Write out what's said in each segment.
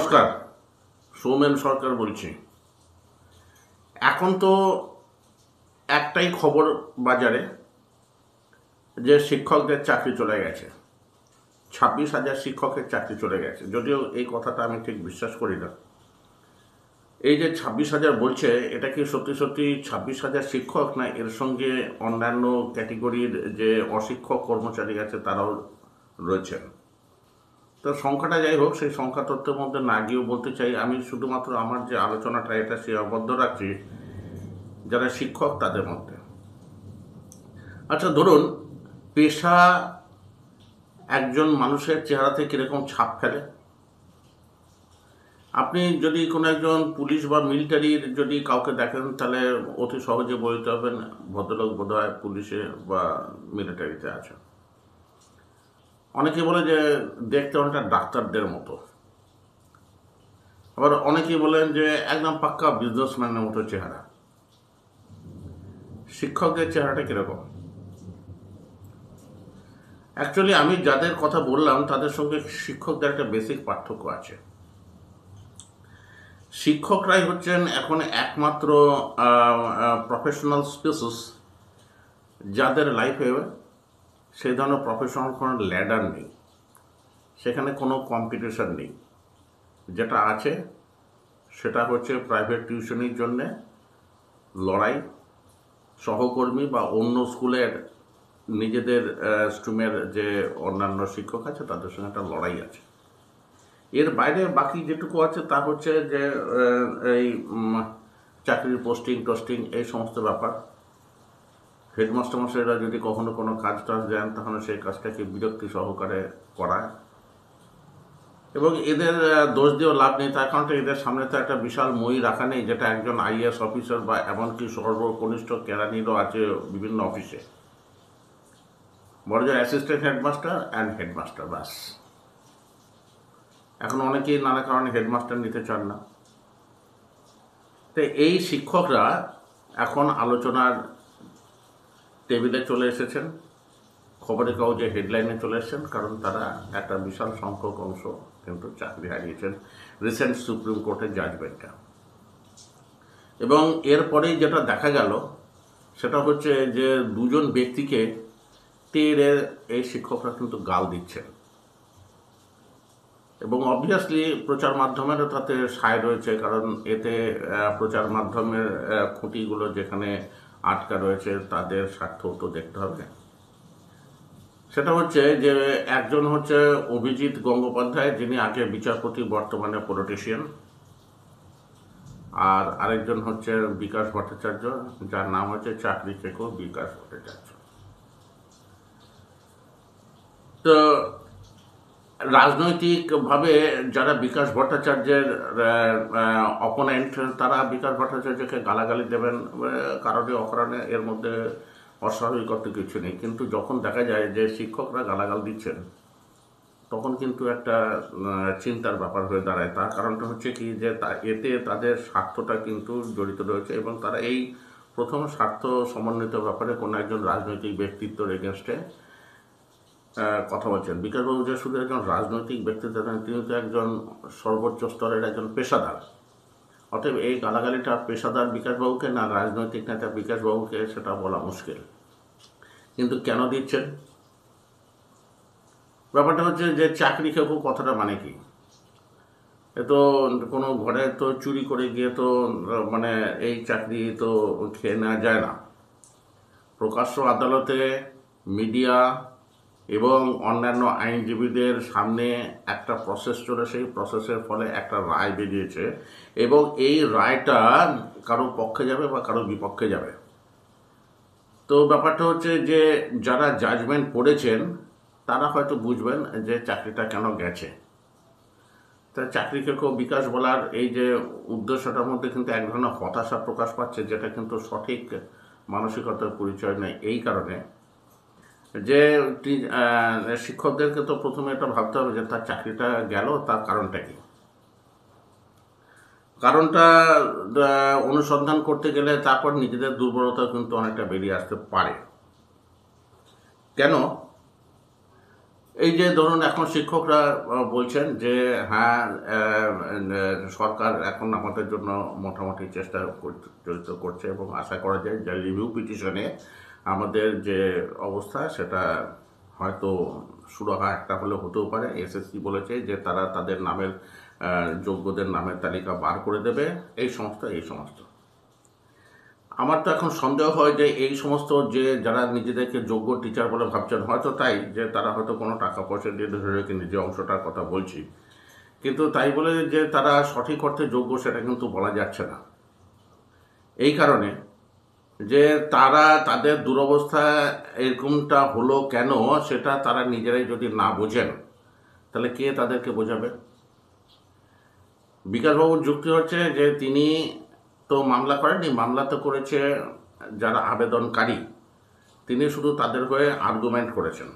নমস্কার, সৌমেন সরকার বলছি। এখন তো একটাই খবর বাজারে যে শিক্ষকদের চাকরি চলে গেছে, 26,000 শিক্ষকের চাকরি চলে গেছে। যদিও এই কথাটা আমি ঠিক বিশ্বাস করি না। এই যে 26,000 বলছে, এটা কি সত্যি সত্যি 26,000 শিক্ষক, না এর সঙ্গে অন্যান্য ক্যাটেগরির যে অশিক্ষক কর্মচারী আছে তারাও রয়েছেন? তো সংখ্যাটা যাই হোক, সেই সংখ্যা তথ্যের মধ্যে না গিয়েও বলতে চাই, আমি শুধুমাত্র আমার যে আলোচনাটা এটা সীমাবদ্ধ রাখছি যারা শিক্ষক তাদের মধ্যে। আচ্ছা, ধরুন পেশা একজন মানুষের চেহারাতে কীরকম ছাপ ফেলে। আপনি যদি কোনো একজন পুলিশ বা মিলিটারির যদি কাউকে দেখেন, তাহলে অতি সহজে বলতে হবেন ভদ্রলোক বোধহয় পুলিশে বা মিলিটারিতে আছে। অনেকে বলে যে দেখতে অনেকটা ডাক্তারদের মতো, আবার অনেকেই বলেন যে একদম পাক্কা বিজনেসম্যানের মতো চেহারা। শিক্ষকদের চেহারাটা কীরকম? অ্যাকচুয়ালি আমি যাদের কথা বললাম তাদের সঙ্গে শিক্ষকদের একটা বেসিক পার্থক্য আছে। শিক্ষকরাই হচ্ছেন এখন একমাত্র প্রফেশনাল স্পেসিস যাদের লাইফে সেই ধরনের প্রফেশনাল কোনো ল্যাডার নেই, সেখানে কোনো কম্পিটিশন নেই। যেটা আছে সেটা হচ্ছে প্রাইভেট টিউশনির জন্যে লড়াই, সহকর্মী বা অন্য স্কুলের নিজেদের স্ট্রিমের যে অন্যান্য শিক্ষক আছে তাদের সঙ্গে একটা লড়াই আছে। এর বাইরে বাকি যেটুকু আছে তা হচ্ছে যে এই চাকরির পোস্টিং টোস্টিং এই সমস্ত ব্যাপার। হেডমাস্টার মশাইরা যদি কখনো কোনো কাজ টাজ দেন তাহলে সেই কাজটাকে বিরক্তি সহকারে করায়, এবং এদের দোষ দিয়েও লাভ নেই। তার কারণটা এদের সামনে তো একটা বিশাল মই রাখা নেই, যেটা একজন আইএএস অফিসার বা এমনকি সর্বকনিষ্ঠ কেরানিরও আছে বিভিন্ন অফিসে। বড় যে অ্যাসিস্ট্যান্ট হেডমাস্টার অ্যান্ড হেডমাস্টার, বাস। এখন অনেকেই নানা কারণে হেডমাস্টার নিতে চান না। তো এই শিক্ষকরা এখন আলোচনার টেবিলে চলে এসেছেন, খবরের কাগজে হেডলাইনে চলে এসেছেন, কারণ তারা একটা বিশাল সংখ্যক অংশ কিন্তু চাকরি হারিয়েছেন রিসেন্ট সুপ্রিম কোর্টের জাজমেন্টটা। এবং এরপরেই যেটা দেখা গেল সেটা হচ্ছে যে দুজন ব্যক্তিকে টেরে এই শিক্ষকরা কিন্তু গাল দিচ্ছেন, এবং অবভিয়াসলি প্রচার মাধ্যমেরও তাতে সায় রয়েছে, কারণ এতে প্রচার মাধ্যমের খুঁটিগুলো যেখানে আটকা রয়েছে তাদের স্বার্থ তো দেখতে হবে। সেটা হচ্ছে যে একজন হচ্ছে অভিজিৎ গঙ্গোপাধ্যায়, যিনি আগে বিচারপতি, বর্তমানে পলিটিশিয়ান, আর আরেকজন হচ্ছে বিকাশ ভট্টাচার্য, যার নাম হচ্ছে চাকরি খেকো বিকাশ ভট্টাচার্য। তো রাজনৈতিকভাবে যারা বিকাশ ভট্টাচার্যের অপোনেন্ট, তারা বিকাশ ভট্টাচার্যকে গালাগালি দেবেন কারণে অকারণে, এর মধ্যে অস্বাভাবিকতা কিছু নেই। কিন্তু যখন দেখা যায় যে শিক্ষকরা গালাগাল দিচ্ছেন, তখন কিন্তু একটা চিন্তার ব্যাপার হয়ে দাঁড়ায়। তার কারণটা হচ্ছে কি, যে এতে তাদের স্বার্থটা কিন্তু জড়িত রয়েছে, এবং তারা এই প্রথম স্বার্থ সমন্বিত ব্যাপারে কোনো একজন রাজনৈতিক ব্যক্তিত্বের এগেনস্টে কথা বলছেন। বিকাশবাবু যে শুধু একজন রাজনৈতিক ব্যক্তিত্ব নন, তিনি তো একজন সর্বোচ্চ স্তরের একজন পেশাদার। অতএব এই গালাগালিটা পেশাদার বিকাশবাবুকে না রাজনৈতিক নেতা বিকাশবাবুকে, সেটা বলা মুশকিল। কিন্তু কেন দিচ্ছেন? ব্যাপারটা হচ্ছে যে চাকরি খেকো কথাটা মানে কি? এ তো কোনো ঘরে তো চুরি করে গিয়ে তো মানে এই চাকরি তো খেয়ে নেওয়া যায় না। প্রকাশ্য আদালতে, মিডিয়া এবং অন্যান্য আইনজীবীদের সামনে একটা প্রসেস চলে, সেই প্রসেসের ফলে একটা রায় বেরিয়েছে, এবং এই রায়টা কারো পক্ষে যাবে বা কারো বিপক্ষে যাবে। তো ব্যাপারটা হচ্ছে যে যারা জাজমেন্ট পড়েছেন তারা হয়তো বুঝবেন যে চাকরিটা কেন গেছে। তা চাকরি খেকো বিকাশ বলার এই যে উদ্দেশ্যটার মধ্যে কিন্তু এক ধরনের হতাশা প্রকাশ পাচ্ছে, যেটা কিন্তু সঠিক মানসিকতার পরিচয় নেই। এই কারণে যে শিক্ষকদেরকে তো প্রথমে এটা ভাবতে হবে যে তার চাকরিটা গেল, তার কারণটা কি। কারণটা অনুসন্ধান করতে গেলে তারপর নিজেদের দুর্বলতা কিন্তু অনেকটা বেরিয়ে আসতে পারে। কেন? এই যে ধরুন এখন শিক্ষকরা বলছেন যে হ্যাঁ, সরকার এখন আমাদের জন্য মোটামুটি চেষ্টা করছে এবং আশা করা যায় যে রিভিউ পিটিশনে আমাদের যে অবস্থা সেটা হয়তো সুরাহা একটা হলে হতেও পারে। এসএসসি বলেছে যে তারা তাদের নামের যোগ্যদের নামের তালিকা বার করে দেবে, এই সমস্ত। আমার তো এখন সন্দেহ হয় যে এই সমস্ত যে যারা নিজেদেরকে যোগ্য টিচার বলে ভাবছেন, হয়তো তাই যে তারা হয়তো কোনো টাকা পয়সা দিয়ে ধরে রেখে নিজে অংশটার কথা বলছি, কিন্তু তাই বলে যে তারা সঠিক অর্থে যোগ্য সেটা কিন্তু বলা যাচ্ছে না। এই কারণে যে তারা তাদের দুরবস্থা এরকমটা হলো কেন সেটা তারা নিজেরাই যদি না বোঝেন তাহলে কে তাদেরকে বোঝাবে? বিকাশবাবুর যুক্তি হচ্ছে যে তিনি তো মামলা করেননি, মামলা তো করেছে যারা আবেদনকারী, তিনি শুধু তাদের হয়ে আর্গুমেন্ট করেছেন।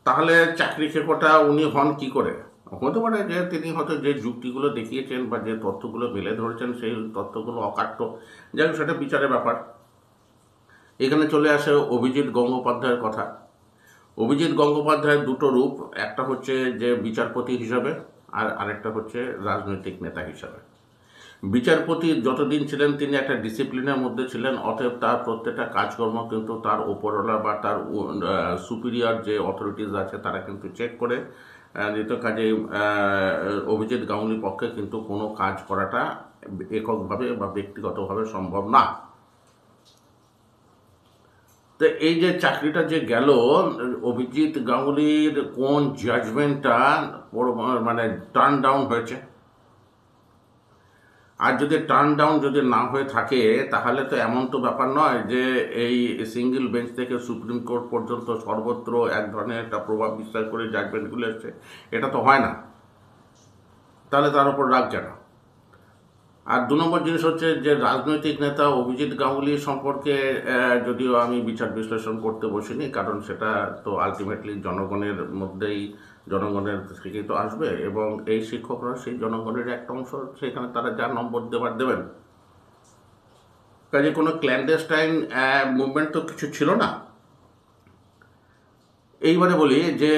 তাহলে চাকরি খেকোটা উনি হন কি করে? হতে পারে যে তিনি হয়তো যে যুক্তিগুলো দেখিয়েছেন বা যে তথ্যগুলো মেলে ধরেছেন সেই তথ্যগুলো অকাট্য, যাই হোক সেটা বিচারের ব্যাপার। এখানে চলে আসে অভিজিৎ গঙ্গোপাধ্যায়ের কথা। অভিজিৎ গঙ্গোপাধ্যায়ের দুটো রূপ, একটা হচ্ছে যে বিচারপতি হিসাবে আর আরেকটা হচ্ছে রাজনৈতিক নেতা হিসাবে। বিচারপতি যতদিন ছিলেন তিনি একটা ডিসিপ্লিনের মধ্যে ছিলেন, অতএব তার প্রত্যেকটা কাজকর্ম কিন্তু তার ওপরওয়ালা বা তার সুপিরিয়র যে অথরিটিস আছে তারা কিন্তু চেক করে দিত। কাজে অভিজিৎ গাঙ্গুলির পক্ষে কিন্তু কোনো কাজ করাটা এককভাবে বা ব্যক্তিগতভাবে সম্ভব না। তো এই যে চাকরিটা যে গেল, অভিজিৎ গাঙ্গুলির কোন জাজমেন্টটা মানে টার্ন ডাউন হয়েছে? আর যদি টার্ন ডাউন যদি না হয়ে থাকে তাহলে তো এমন তো ব্যাপার নয় যে এই সিঙ্গেল বেঞ্চ থেকে সুপ্রিম কোর্ট পর্যন্ত সর্বত্র এক ধরনের একটা প্রভাব বিস্তার করে জাজমেন্টগুলো এসছে, এটা তো হয় না। তাহলে তার উপর রাগ কেন? আর দু নম্বর জিনিস হচ্ছে যে রাজনৈতিক নেতা অভিজিৎ গাঙ্গুলি সম্পর্কে যদিও আমি বিচার বিশ্লেষণ করতে বসিনি, কারণ সেটা তো আলটিমেটলি জনগণের মধ্যেই, জনগণের থেকেই তো আসবে, এবং এই শিক্ষকরা সেই জনগণের একটা অংশ, সেখানে তারা যা নম্বর দেবার দেবেন। কাজে কোনো ক্ল্যান্ডেস্টাইন মুভমেন্ট তো কিছু ছিল না। এইবারে বলি যে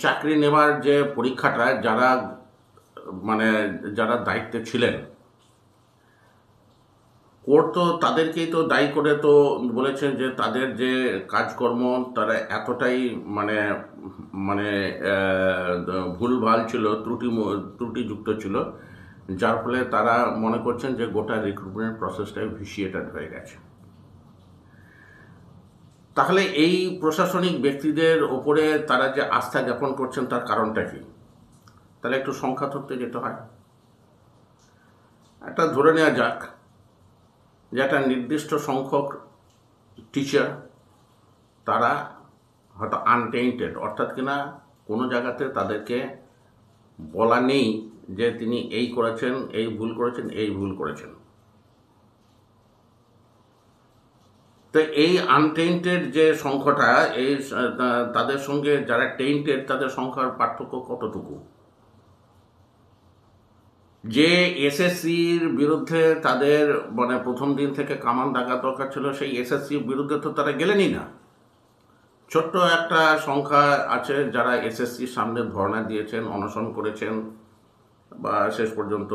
চাকরি নেওয়ার যে পরীক্ষাটা যারা দায়িত্বে ছিলেন, কোর্ট তো তাদেরকেই তো দায়ী করে তো বলেছেন যে তাদের যে কাজকর্ম তারা এতটাই মানে মানে ভুলভাল ছিল, ত্রুটিযুক্ত ছিল, যার ফলে তারা মনে করছেন যে গোটা রিক্রুটমেন্ট প্রসেসটাই ভিসিয়েটেড হয়ে গেছে। তাহলে এই প্রশাসনিক ব্যক্তিদের ওপরে তারা যে আস্থা জ্ঞাপন করছেন তার কারণটা কি? তাহলে একটু সংখ্যা ধরতে যেতে হয়। একটা ধরে নেওয়া যাক যে একটা নির্দিষ্ট সংখ্যক টিচার তারা হয়তো আনটেইন্টেড, অর্থাৎ কিনা কোনো জায়গাতে তাদেরকে বলা নেই যে তিনি এই করেছেন, এই ভুল করেছেন, এই ভুল করেছেন। তো এই আনটেইন্টেড যে সংখ্যাটা, এই তাদের সঙ্গে যারা টেইন্টেড তাদের সংখ্যার পার্থক্য কতটুকু? যে এসএসসির বিরুদ্ধে তাদের মানে প্রথম দিন থেকে কামান দাগা দরকার ছিল, সেই এসএসসির বিরুদ্ধে তো তারা গেলেনই না। ছোট্ট একটা সংখ্যা আছে যারা এসএসসির সামনে ধর্ণা দিয়েছেন, অনশন করেছেন, বা শেষ পর্যন্ত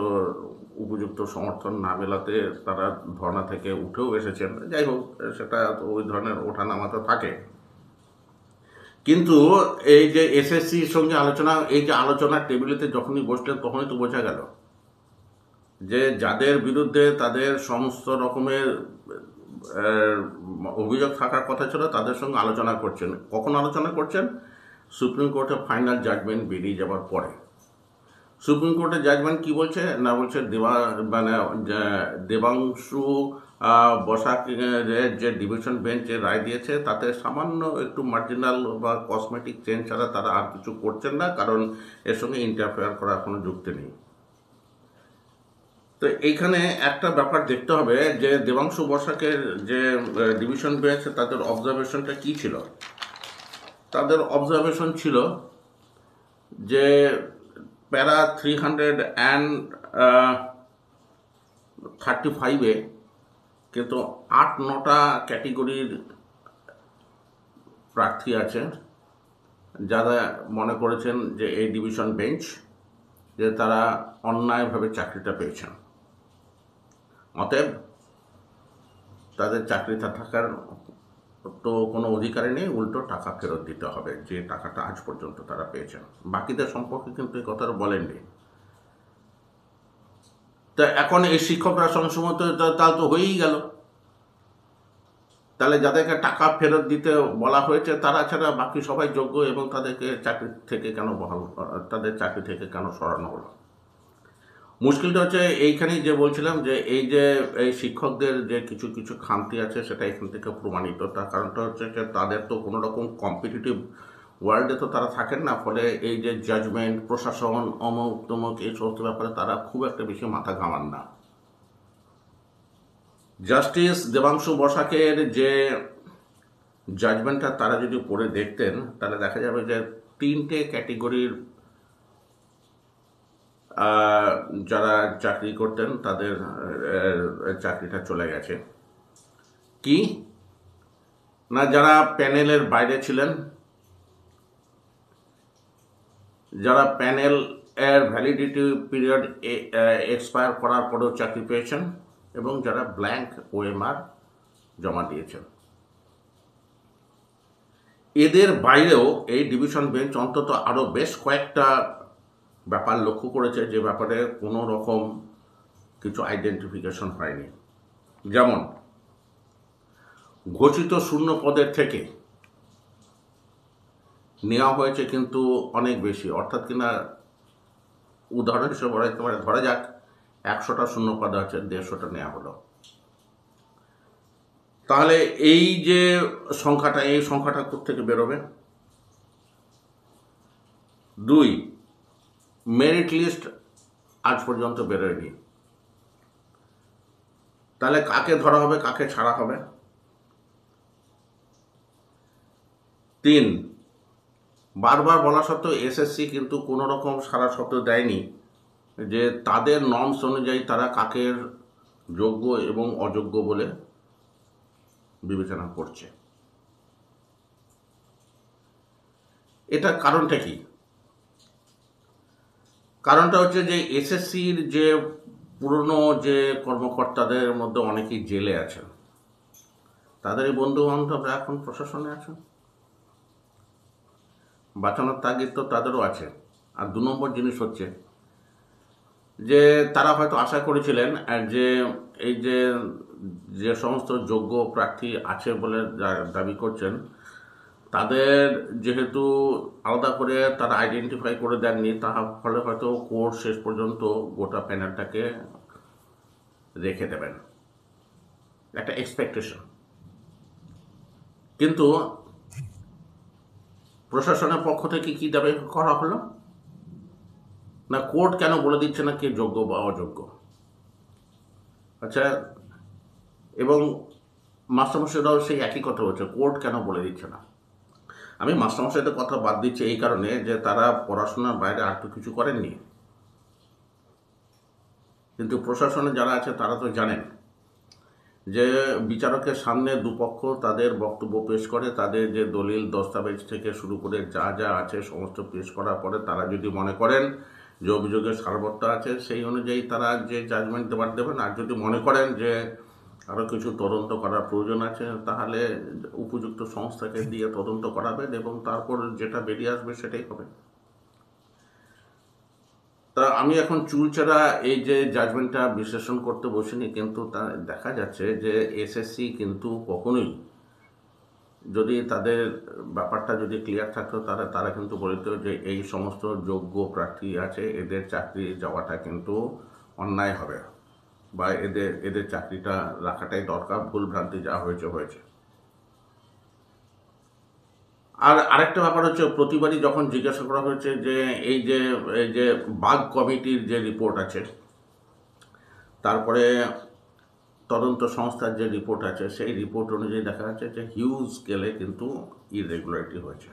উপযুক্ত সমর্থন না মেলাতে তারা ধর্ণা থেকে উঠেও এসেছেন। যাই হোক, সেটা ওই ধরনের ওঠানামা তো থাকে। কিন্তু এই যে এসএসসির সঙ্গে আলোচনা, এই যে আলোচনার টেবিলেতে যখনই বসলেন তখনই তো বোঝা গেল যে যাদের বিরুদ্ধে তাদের সমস্ত রকমের অভিযোগ থাকার কথা ছিল তাদের সঙ্গে আলোচনা করছেন। কখন আলোচনা করছেন? সুপ্রিম কোর্টের ফাইনাল জাজমেন্ট বেরিয়ে যাওয়ার পরে। সুপ্রিম কোর্টের জাজমেন্ট কি বলছে না, বলছে দেবাংশু বসাকের যে ডিভিশন বেঞ্চে রায় দিয়েছে তাতে সামান্য একটু মার্জিনাল বা কসমেটিক চেঞ্জ ছাড়া তারা আর কিছু করছেন না, কারণ এর সঙ্গে ইন্টারফেয়ার করার কোনো যুক্তি নেই। তো এইখানে একটা ব্যাপার দেখতে হবে যে দেবাংশু বসাকের যে ডিভিশন বেঞ্চ তাদের অবজারভেশনটা কি ছিল। তাদের অবজারভেশন ছিল যে প্যারা 335-এ কিন্তু 8-9টা ক্যাটেগরির প্রার্থী আছে যারা মনে করেছেন যে এই ডিভিশন বেঞ্চ যে তারা অন্যায়ভাবে চাকরিটা পেয়েছেন, অতএব তাদের চাকরিটা থাকার তো কোনো অধিকারই নেই, উল্টো টাকা ফেরত দিতে হবে যে টাকাটা আজ পর্যন্ত তারা পেয়েছেন। বাকিদের সম্পর্কে কিন্তু এই কথাটা বলেননি। তা এখন এই শিক্ষকরা সঙ্গে সময় তাহলে তো হয়েই গেল, তাহলে যাদেরকে টাকা ফেরত দিতে বলা হয়েছে তারা ছাড়া বাকি সবাই যোগ্য, এবং তাদেরকে চাকরি থেকে কেন তাদের চাকরি থেকে কেন সরানো হলো? মুশকিলটা হচ্ছে এইখানেই, যে বলছিলাম যে এই শিক্ষকদের যে কিছু কিছু খামতি আছে সেটা এখান থেকে প্রমাণিত। তার কারণটা হচ্ছে যে তাদের তো কোনো রকম কম্পিটিটিভ ওয়ার্ল্ডে তো তারা থাকেন না, ফলে এই যে জাজমেন্ট, প্রশাসন, অমুক তমুক এই সমস্ত ব্যাপারে তারা খুব একটা বেশি মাথা ঘামান না। জাস্টিস দেবাংশু বসাকের যে জাজমেন্টটা তারা যদি পড়ে দেখতেন তাহলে দেখা যাবে যে 3টে ক্যাটেগরির যারা চাকরি করতেন তাদের চাকরিটা চলে গেছে। কি না, যারা প্যানেলের বাইরে ছিলেন, যারা প্যানেল এর ভ্যালিডিটি পিরিয়ড এক্সপায়ার করার পরেও চাকরি পেয়েছেন, এবং যারা ব্ল্যাঙ্ক ওএমআর জমা দিয়েছেন। এদের বাইরেও এই ডিভিশন বেঞ্চ অন্তত আরও বেশ কয়েকটা ব্যাপার লক্ষ্য করেছে যে ব্যাপারে কোনো রকম কিছু আইডেন্টিফিকেশন হয়নি। যেমন ঘোষিত শূন্য পদের থেকে নেওয়া হয়েছে কিন্তু অনেক বেশি, অর্থাৎ কিনা উদাহরণ হিসেবে বলা যেতে পারে, ধরা যাক 100টা শূন্য পদ আছে, 150টা নেওয়া হলো। তাহলে এই যে সংখ্যাটা কোত্থেকে বেরোবে? 2, মেরিট লিস্ট আজ পর্যন্ত বেরোয়নি, তাহলে কাকে ধরা হবে, কাকে ছাড়া হবে? 3, বারবার বলা সত্ত্বেও এসএসসি কিন্তু কোনো রকম সারা শব্দ দেয়নি যে তাদের নর্মস অনুযায়ী তারা কাকে যোগ্য এবং অযোগ্য বলে বিবেচনা করছে। এটা কারণটা কি? কারণটা হচ্ছে যে এসএসসির যে পুরনো যে কর্মকর্তাদের মধ্যে অনেকেই জেলে আছেন, তাদের এই বন্ধু বান্ধবরা এখন প্রশাসনে আছেন, বাঁচানোর তাগিদ তো তাদেরও আছে। আর 2 নম্বর জিনিস হচ্ছে যে তারা হয়তো আশা করেছিলেন যে এই যে সমস্ত যোগ্য প্রার্থী আছে বলে দাবি করছেন, তাদের যেহেতু আলাদা করে তারা আইডেন্টিফাই করে দেননি, তার ফলে হয়তো কোর্ট শেষ পর্যন্ত গোটা প্যানেলটাকে রেখে দেবেন, একটা এক্সপেকটেশন। কিন্তু প্রশাসনের পক্ষ থেকে কি দাবি করা হলো না, কোর্ট কেন বলে দিচ্ছে না কে যোগ্য বা অযোগ্য? আচ্ছা, এবং মাস্টারমশাইরাও সেই একই কথা বলছে, কোর্ট কেন বলে দিচ্ছে না। আমি মাস্টারমশাইদের কথা বাদ দিচ্ছি এই কারণে যে তারা পড়াশোনার বাইরে আর তো কিছু করেননি, কিন্তু প্রশাসনে যারা আছে তারা তো জানেন যে বিচারকের সামনে দুপক্ষ তাদের বক্তব্য পেশ করে, তাদের যে দলিল দস্তাবেজ থেকে শুরু করে যা যা আছে সমস্ত পেশ করার পরে তারা যদি মনে করেন যে অভিযোগের সারবত্তা আছে, সেই অনুযায়ী তারা যে জাজমেন্ট দেবেন। আর যদি মনে করেন যে আরও কিছু তদন্ত করার প্রয়োজন আছে, তাহলে উপযুক্ত সংস্থাকে দিয়ে তদন্ত করাবেন, এবং তারপর যেটা বেরিয়ে আসবে সেটাই হবে। তা আমি এখন চুলচেরা এই যে জাজমেন্টটা বিশ্লেষণ করতে বসিনি, কিন্তু তা দেখা যাচ্ছে যে এসএসসি কিন্তু কখনোই, যদি তাদের ব্যাপারটা যদি ক্লিয়ার থাকতো তারা কিন্তু বলতো যে এই সমস্ত যোগ্য প্রার্থী আছে, এদের চাকরি যাওয়াটা কিন্তু অন্যায় হবে, বা এদের চাকরিটা রাখাটাই দরকার, ভুল ভ্রান্তি যা হয়েছে। আর আরেকটা ব্যাপার হচ্ছে, প্রতিবারই যখন জিজ্ঞাসা করা হয়েছে যে এই যে বাগ কমিটির যে রিপোর্ট আছে, তারপরে তদন্ত সংস্থার যে রিপোর্ট আছে, সেই রিপোর্ট অনুযায়ী দেখা যাচ্ছে যে হিউজ স্কেলে কিন্তু ইরেগুলারিটি হয়েছে।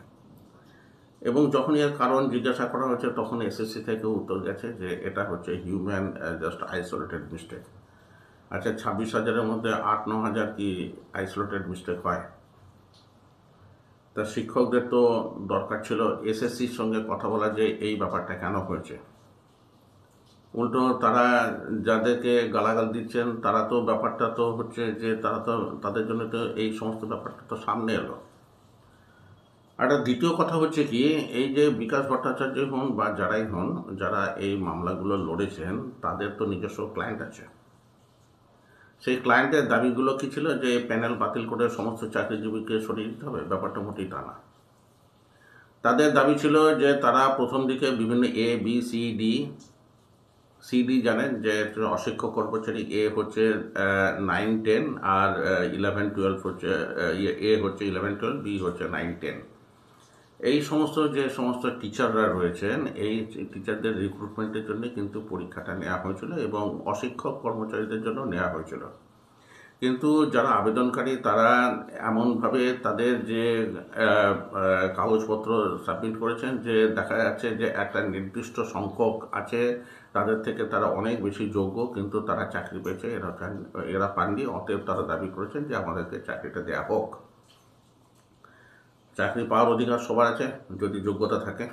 এবং যখন এর কারণ জিজ্ঞাসা করা হয়েছে তখন এসএসসি থেকে উত্তর গেছে যে এটা হচ্ছে হিউম্যান জাস্ট আইসোলেটেড মিস্টেক। আচ্ছা, 26,000-এর মধ্যে 8-9 হাজার কি আইসোলেটেড মিস্টেক হয়? তা শিক্ষকদের তো দরকার ছিল এসএসসির সঙ্গে কথা বলা যে এই ব্যাপারটা কেন হয়েছে। উল্টো তারা যাদেরকে গালাগাল দিচ্ছেন তারা তো ব্যাপারটা তো হচ্ছে যে তারা তো তাদের জন্য তো এই সমস্ত ব্যাপারটা তো সামনে এলো। আর দ্বিতীয় কথা হচ্ছে কি, এই যে বিকাশ ভট্টাচার্য হন বা যারাই হন, যারা এই মামলাগুলো লড়েছেন, তাদের তো নিজস্ব ক্লায়েন্ট আছে। সেই ক্লায়েন্টের দাবিগুলো কি ছিল যে প্যানেল বাতিল করে সমস্ত চাকরিজীবীকে সরিয়ে দিতে হবে? ব্যাপারটা মোটেই তা না। তাদের দাবি ছিল যে তারা প্রথম দিকে বিভিন্ন A B C D, CD জানেন যে অশিক্ষক কর্মচারী, এ হচ্ছে 9-10 আর 11-12 হচ্ছে, এ হচ্ছে 11-12, বি হচ্ছে 9-10। এই সমস্ত টিচাররা রয়েছেন, এই টিচারদের রিক্রুটমেন্টের জন্য কিন্তু পরীক্ষাটা নেওয়া হয়েছিল এবং অশিক্ষক কর্মচারীদের জন্য নেওয়া হয়েছিল। কিন্তু যারা আবেদনকারী তারা এমনভাবে তাদের যে কাগজপত্র সাবমিট করেছেন যে দেখা যাচ্ছে যে একটা নির্দিষ্ট সংখ্যক আছে তাদের থেকে তারা অনেক বেশি যোগ্য, কিন্তু তারা চাকরি পেয়েছে, এরা পাননি। অতএব তারা দাবি করেছেন যে আমাদেরকে চাকরিটা দেওয়া হোক। চাকরি পাওয়ার অধিকার সবার আছে যদি যোগ্যতা থাকে।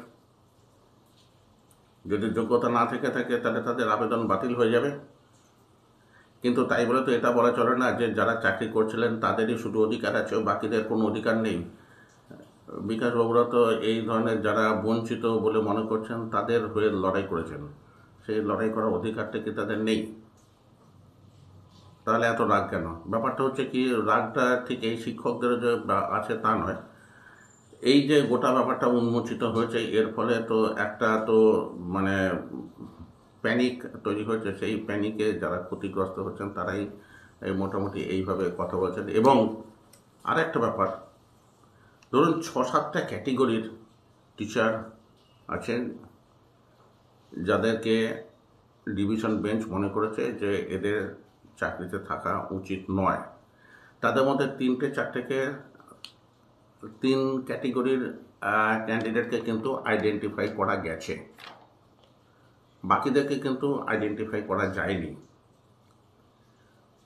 যদি যোগ্যতা না থেকে থাকে তাহলে তাদের আবেদন বাতিল হয়ে যাবে। কিন্তু তাই বলে তো এটা বলা চলে না যে যারা চাকরি করছিলেন তাদেরই শুধু অধিকার আছে, বাকিদের কোনো অধিকার নেই। বিকাশবাবুরা তো এই ধরনের যারা বঞ্চিত বলে মনে করছেন তাদের হয়ে লড়াই করেছেন, সেই লড়াই করার অধিকারটা কি তাদের নেই? তাহলে এত রাগ কেন? ব্যাপারটা হচ্ছে কি, রাগটা ঠিক এই শিক্ষকদের যে আছে তা নয়। এই যে গোটা ব্যাপারটা উন্মোচিত হয়েছে এর ফলে তো একটা তো মানে প্যানিক তৈরি হয়েছে। সেই প্যানিকে যারা ক্ষতিগ্রস্ত হচ্ছেন তারাই মোটামুটি এইভাবে কথা বলছেন। এবং আর একটা ব্যাপার, ধরুন 6-7টা ক্যাটেগরির টিচার আছেন যাদেরকে ডিভিশন বেঞ্চ মনে করেছে যে এদের চাকরিতে থাকা উচিত নয়। তাদের মধ্যে 3-4টেকে 3 ক্যাটেগরির ক্যান্ডিডেটকে কিন্তু আইডেন্টিফাই করা গেছে, বাকিদেরকে কিন্তু আইডেন্টিফাই করা যায়নি।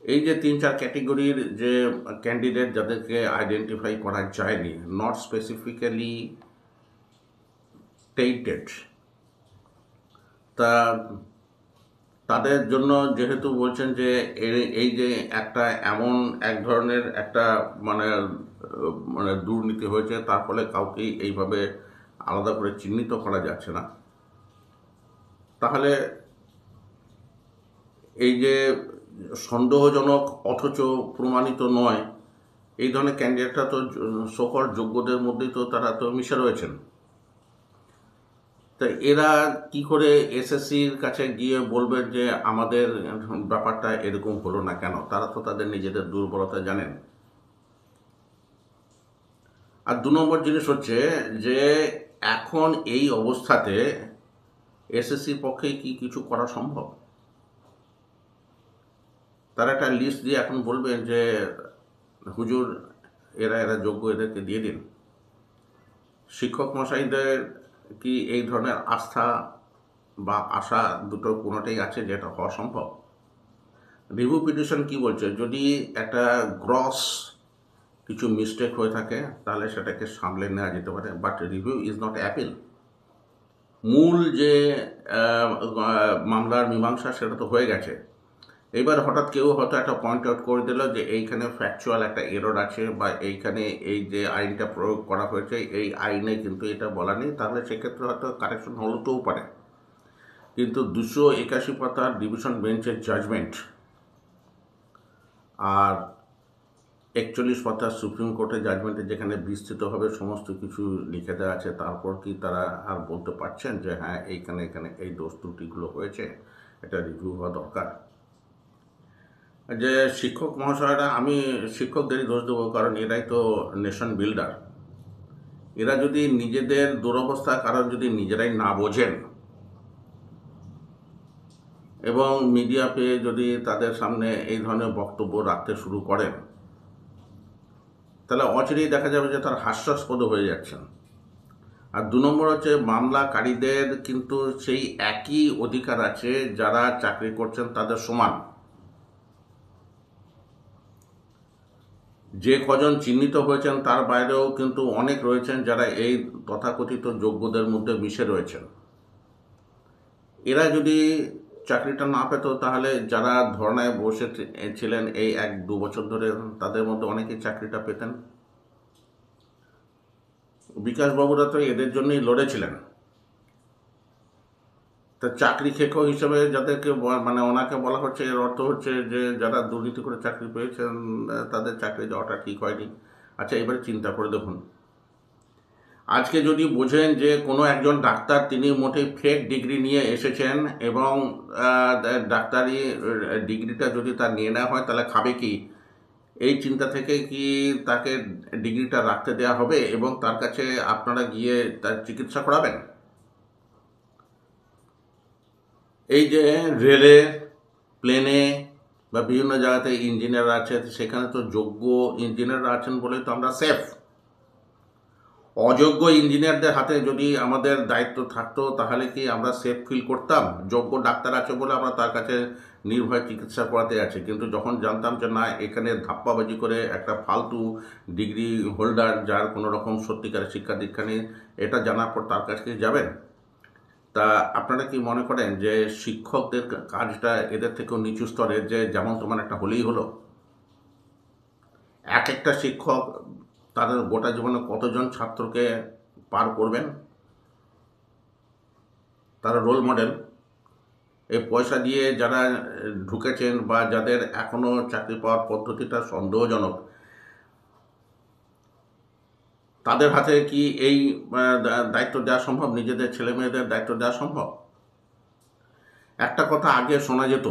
এই যে 3-4 ক্যাটেগরির যে ক্যান্ডিডেট যাদেরকে আইডেন্টিফাই করা যায়নি, নট স্পেসিফিক্যালি টেইটেড, তা তাদের জন্য যেহেতু বলছেন যে এই যে একটা এমন এক ধরনের একটা মানে মানে দুর্নীতি হয়েছে, তার ফলে কাউকেই এইভাবে আলাদা করে চিহ্নিত করা যাচ্ছে না, তাহলে এই যে সন্দেহজনক অথচ প্রমাণিত নয় এই ধরনের ক্যান্ডিডেটরা তো সকল যোগ্যদের মধ্যেই তো তারা তো মিশে রয়েছেন। তা এরা কি করে এসএসসির কাছে গিয়ে বলবেন যে আমাদের ব্যাপারটা এরকম হলো না কেন? তারা তো তাদের নিজেদের দুর্বলতা জানেন। আর 2 নম্বর জিনিস হচ্ছে যে এখন এই অবস্থাতে এসএসসির পক্ষে কি কিছু করা সম্ভব? তারা একটা লিস্ট দিয়ে এখন বলবেন যে হুজুর এরা যোগ্য, এদেরকে দিয়ে দিন। শিক্ষক মশাইদের কি এই ধরনের আস্থা বা আশা দুটো কোনোটাই আছে যে এটা হওয়া সম্ভব? রিভিউ পিটিশন কি বলছে, যদি একটা গ্রস কিছু মিস্টেক হয়ে থাকে তাহলে সেটাকে সামলে নেওয়া যেতে পারে, but review is not appeal. মূল যে মামলার মীমাংসা সেটা তো হয়ে গেছে। এবার হঠাৎ কেউ হয়তো একটা পয়েন্ট আউট করে দিল যে এইখানে ফ্যাকচুয়াল একটা এরর আছে বা এইখানে এই যে আইনটা প্রয়োগ করা হয়েছে এই আইনে কিন্তু এটা বলা নেই, তাহলে সেক্ষেত্রে হয়তো কারেকশন হতেও পারে। কিন্তু 281 পাতার ডিভিশন বেঞ্চের জাজমেন্ট আর 41 পাতার সুপ্রিম কোর্টের জাজমেন্টে যেখানে বিস্তৃতভাবে সমস্ত কিছু লিখে দেওয়া আছে, তারপর কি তারা আর বলতে পারছেন যে হ্যাঁ এখানে এই দোষ ত্রুটিগুলো হয়েছে, এটা রিভিউ হওয়া দরকার? যে শিক্ষক মহাশয়রা, আমি শিক্ষকদেরই দোষ দেবো, কারণ এরাই তো নেশন বিল্ডার। এরা যদি নিজেদের দুরবস্থা কারণ যদি নিজেরাই না বোঝেন এবং মিডিয়া পেয়ে যদি তাদের সামনে এই ধরনের বক্তব্য রাখতে শুরু করেন, তাহলে অচিরেই দেখা যাবে যে তার হাস্যাস্পদ হয়ে যাচ্ছেন। আর 2 নম্বর হচ্ছে মামলাকারীদের কিন্তু সেই একই অধিকার আছে যারা চাকরি করছেন তাদের সমান। যে কজন চিহ্নিত হয়েছেন তার বাইরেও কিন্তু অনেক রয়েছেন যারা এই তথাকথিত যোগ্যদের মধ্যে মিশে রয়েছেন। এরা যদি চাকরিটা না পেত তাহলে যারা ধর্নায় বসে ছিলেন এই 1-2 বছর ধরে, তাদের মধ্যে অনেকেই চাকরিটা পেতেন। বিকাশবাবুরা তো এদের জন্যই লড়েছিলেন। তা চাকরি খেকো হিসেবে যাদেরকে মানে ওনাকে বলা হচ্ছে, এর অর্থ হচ্ছে যে যারা দুর্নীতি করে চাকরি পেয়েছেন তাদের চাকরি যাওয়াটা ঠিক হয়নি। আচ্ছা, এবারে চিন্তা করে দেখুন, আজকে যদি বোঝেন যে কোনো একজন ডাক্তার তিনি মোটেই ফেক ডিগ্রি নিয়ে এসেছেন এবং ডাক্তারি ডিগ্রিটা যদি তার নিয়ে নেওয়া হয় তাহলে খাবে কি, এই চিন্তা থেকে কি তাকে ডিগ্রিটা রাখতে দেওয়া হবে এবং তার কাছে আপনারা গিয়ে তার চিকিৎসা করাবেন? এই যে রেলে, প্লেনে বা বিভিন্ন জায়গাতে ইঞ্জিনিয়ার আছে, সেখানে তো যোগ্য ইঞ্জিনিয়ার আছেন বলেই তো আমরা সেফ। অযোগ্য ইঞ্জিনিয়ারদের হাতে যদি আমাদের দায়িত্ব থাকতো তাহলে কি আমরা সেফ ফিল করতাম? যোগ্য ডাক্তার আছে বলে আমরা তার কাছে নির্ভয়ে চিকিৎসা করাতে আছি, কিন্তু যখন জানতাম যে না, এখানে ধাপ্পাবাজি করে একটা ফালতু ডিগ্রি হোল্ডার যার কোনো রকম সত্যিকারের শিক্ষা দীক্ষা নেই, এটা জানার পর তার কাছে যাবেন? তা আপনারা কি মনে করেন যে শিক্ষকদের কাজটা এদের থেকেও নিচু স্তরের, যে যেমন তোমার একটা হলেই হলো? এক একটা শিক্ষক তাদের গোটা জীবনে কতজন ছাত্রকে পার করবেন? তারা রোল মডেল। এই পয়সা দিয়ে যারা ঢুকেছেন বা যাদের এখনও চাকরি পাওয়ার পদ্ধতিটা সন্দেহজনক, তাদের হাতে কি এই দায়িত্ব দেওয়া সম্ভব? নিজেদের ছেলে মেয়েদের দায়িত্ব দেওয়া সম্ভব? একটা কথা আগে শোনা যেত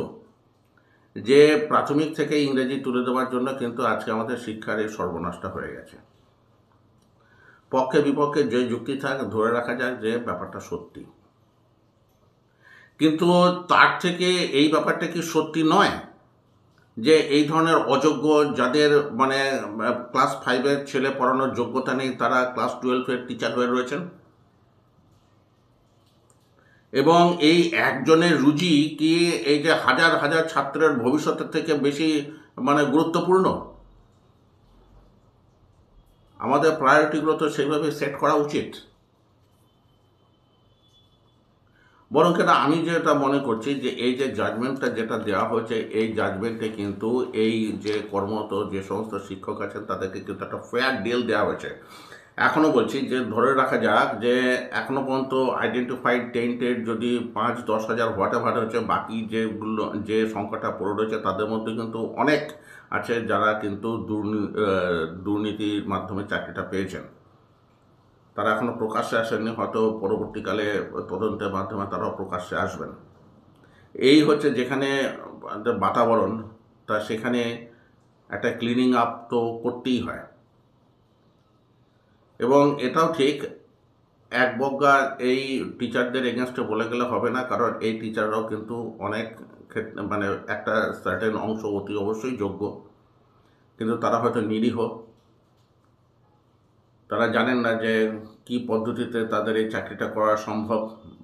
যে প্রাথমিক থেকে ইংরেজি তুলে দেওয়ার জন্য কিন্তু আজকে আমাদের শিক্ষার এই সর্বনাশটা হয়ে গেছে। পক্ষে বিপক্ষে যে যুক্তি থাক, ধরে রাখা যাক যে ব্যাপারটা সত্যি, কিন্তু তার থেকে এই ব্যাপারটা কি সত্যি নয় যে এই ধরনের অযোগ্য, যাদের মানে ক্লাস 5-এর ছেলে পড়ানোর যোগ্যতা নেই, তারা ক্লাস 12-এর টিচার হয়ে রয়েছেন? এবং এই একজনের রুজি কি এই যে হাজার হাজার ছাত্রের ভবিষ্যতের থেকে বেশি মানে গুরুত্বপূর্ণ? আমাদের প্রায়োরিটিগুলো তো সেইভাবে সেট করা উচিত। বরং কেন আমি যেটা মনে করছি যে এই যে জাজমেন্টটা যেটা দেওয়া হয়েছে, এই জাজমেন্টে কিন্তু এই যে কর্মরত যে সমস্ত শিক্ষক আছেন তাদেরকে কিন্তু একটা ফেয়ার ডিল দেওয়া হয়েছে। এখনও বলছি যে ধরে রাখা যাক যে এখনও পর্যন্ত আইডেন্টিফাইড টেন্টেড যদি 5-10 হাজার হোয়াটএভার হচ্ছে, বাকি যেগুলো যে সংখ্যাটা পড়ে রয়েছে তাদের মধ্যে কিন্তু অনেক আছে যারা কিন্তু দুর্নীতির মাধ্যমে চাকরিটা পেয়েছেন। তারা এখনও প্রকাশ্যে আসেননি, হয়তো পরবর্তীকালে তদন্তের মাধ্যমে তারাও প্রকাশ্যে আসবেন। এই হচ্ছে যেখানে বাতাবরণ, তা সেখানে একটা ক্লিনিং আপ তো করতেই হয়। এবং এটাও ঠিক, এক বজ্ঞা এই টিচারদের এগেনস্টে বলে গেলে হবে না, কারণ এই টিচাররাও কিন্তু অনেক ক্ষেত্রে মানে একটা সার্টেন অংশ অতি অবশ্যই যোগ্য, কিন্তু তারা হয়তো নিরীহ। তারা জানেন না যে কি পদ্ধতিতে তাদের এই চাকরিটা করা সম্ভব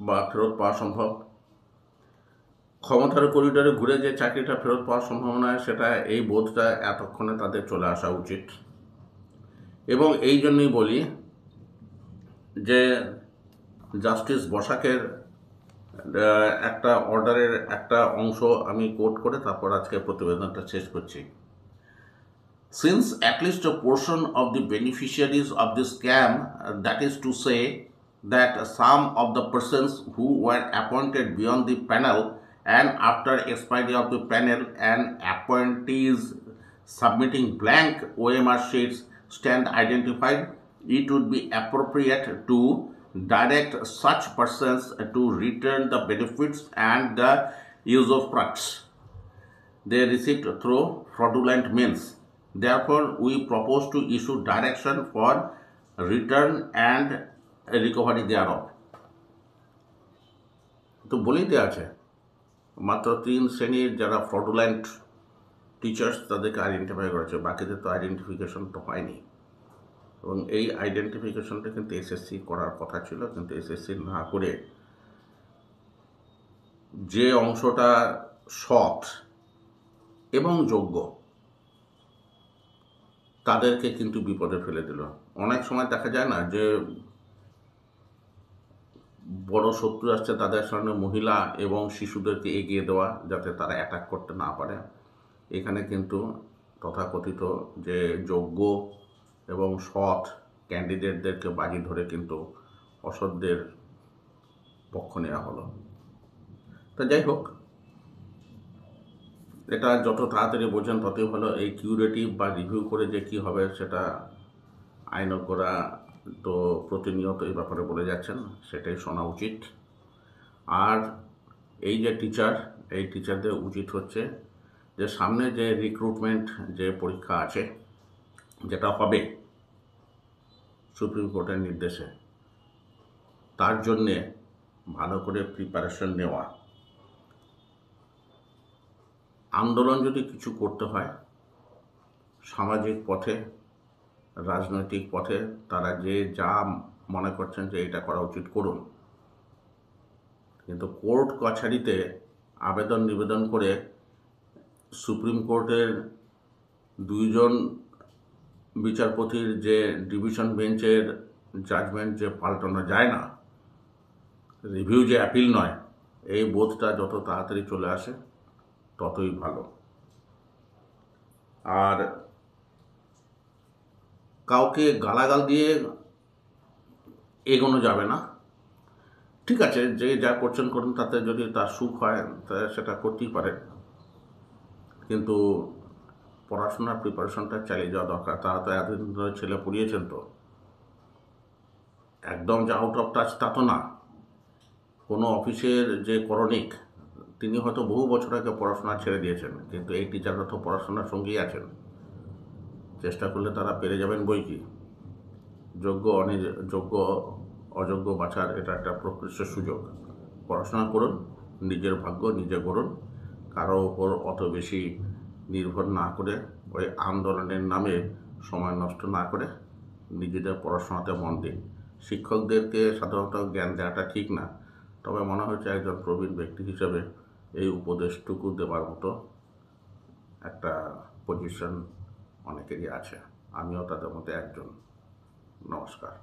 বা ফেরত পাওয়া সম্ভব। ক্ষমতার করিডোরে ঘুরে যে চাকরিটা ফেরত পাওয়ার সম্ভাবনা, সেটা এই বোধটা এতক্ষণে তাদের চলে আসা উচিত। এবং এই জন্যই বলি যে জাস্টিস বসাকের একটা অর্ডারের একটা অংশ আমি কোট করে তারপর আজকে প্রতিবেদনটা শেষ করছি। Since at least a portion of the beneficiaries of this scam, that is to say, that some of the persons who were appointed beyond the panel and after expiry of the panel and appointees submitting blank OMR sheets stand identified, it would be appropriate to direct such persons to return the benefits and the usufructs they received through fraudulent means. Therefore, we propose to issue direction for return and recovery thereof. তো বলেই দেওয়া আছে, মাত্র 3 শ্রেণীর যারা ফ্রডুল্যান্ট teachers তাদেরকে identify করেছে, বাকিদের তো আইডেন্টিফিকেশন তো হয়নি। এবং এই আইডেন্টিফিকেশনটা কিন্তু এসএসসি করার কথা ছিল, কিন্তু এসএসসি না করে যে অংশটা সৎ এবং যোগ্য তাদেরকে কিন্তু বিপদে ফেলে দিল। অনেক সময় দেখা যায় না যে বড় শত্রু আসছে, তাদের সামনে মহিলা এবং শিশুদেরকে এগিয়ে দেওয়া যাতে তারা অ্যাটাক করতে না পারে। এখানে কিন্তু তথাকথিত যে যোগ্য এবং সৎ ক্যান্ডিডেটদেরকে বাজি ধরে কিন্তু অসৎদের পক্ষ নেওয়া হলো। তা যাই হোক, এটা যত তাড়াতাড়ি বোঝেন ততই ভালো। এই কিউরেটিভ বা রিভিউ করে যে কী হবে সেটা আইনজ্ঞরা তো প্রতিনিয়ত এই ব্যাপারে বলে যাচ্ছেন, সেটাই শোনা উচিত। আর এই যে এই টিচারদের উচিত হচ্ছে যে সামনে যে রিক্রুটমেন্ট যে পরীক্ষা আছে, যেটা হবে সুপ্রিম কোর্টের নির্দেশে, তার জন্যে ভালো করে প্রিপারেশন নেওয়া। আন্দোলন যদি কিছু করতে হয় সামাজিক পথে, রাজনৈতিক পথে, তারা যে যা মনে করছেন যে এটা করা উচিত করুন, কিন্তু কোর্ট কাছারিতে আবেদন নিবেদন করে সুপ্রিম কোর্টের 2 জন বিচারপতির যে ডিভিশন বেঞ্চের জাজমেন্ট যে পাল্টানো যায় না, রিভিউ যে অ্যাপিল নয়, এই বোধটা যত তাড়াতাড়ি চলে আসে ততই ভালো। আর কাউকে গালাগাল দিয়ে এগোনো যাবে না। ঠিক আছে, যে যা করছেন করুন, তাতে যদি তার সুখ হয় তাহলে সেটা করতেই পারে, কিন্তু পড়াশোনার প্রিপারেশনটা চালিয়ে যাওয়া দরকার। তারা তো এতদিন ধরে ছেলে পড়িয়েছেন, তো একদম যে আউট অফ টাচ তা তো না। কোনো অফিসের যে করণিক, তিনি হয়তো বহু বছর আগে পড়াশোনা ছেড়ে দিয়েছেন, কিন্তু এই টিচাররা তো পড়াশোনার সঙ্গেই আছেন। চেষ্টা করলে তারা পেরে যাবেন বই কি। যোগ্য অযোগ্য বাছার এটা একটা প্রকৃষ্ট সুযোগ। পড়াশোনা করুন, নিজের ভাগ্য নিজে গড়ুন, কারো ওপর অত বেশি নির্ভর না করে, ওই আন্দোলনের নামে সময় নষ্ট না করে নিজেদের পড়াশোনাতে মন দিন। শিক্ষকদেরকে সাধারণত জ্ঞান দেওয়াটা ঠিক না, তবে মনে হচ্ছে একজন প্রবীণ ব্যক্তি হিসেবে এই উপদেশটুকু দেওয়ার মতো একটা পজিশন অনেকেরই আছে। আমিও তাদের মধ্যে একজন। নমস্কার।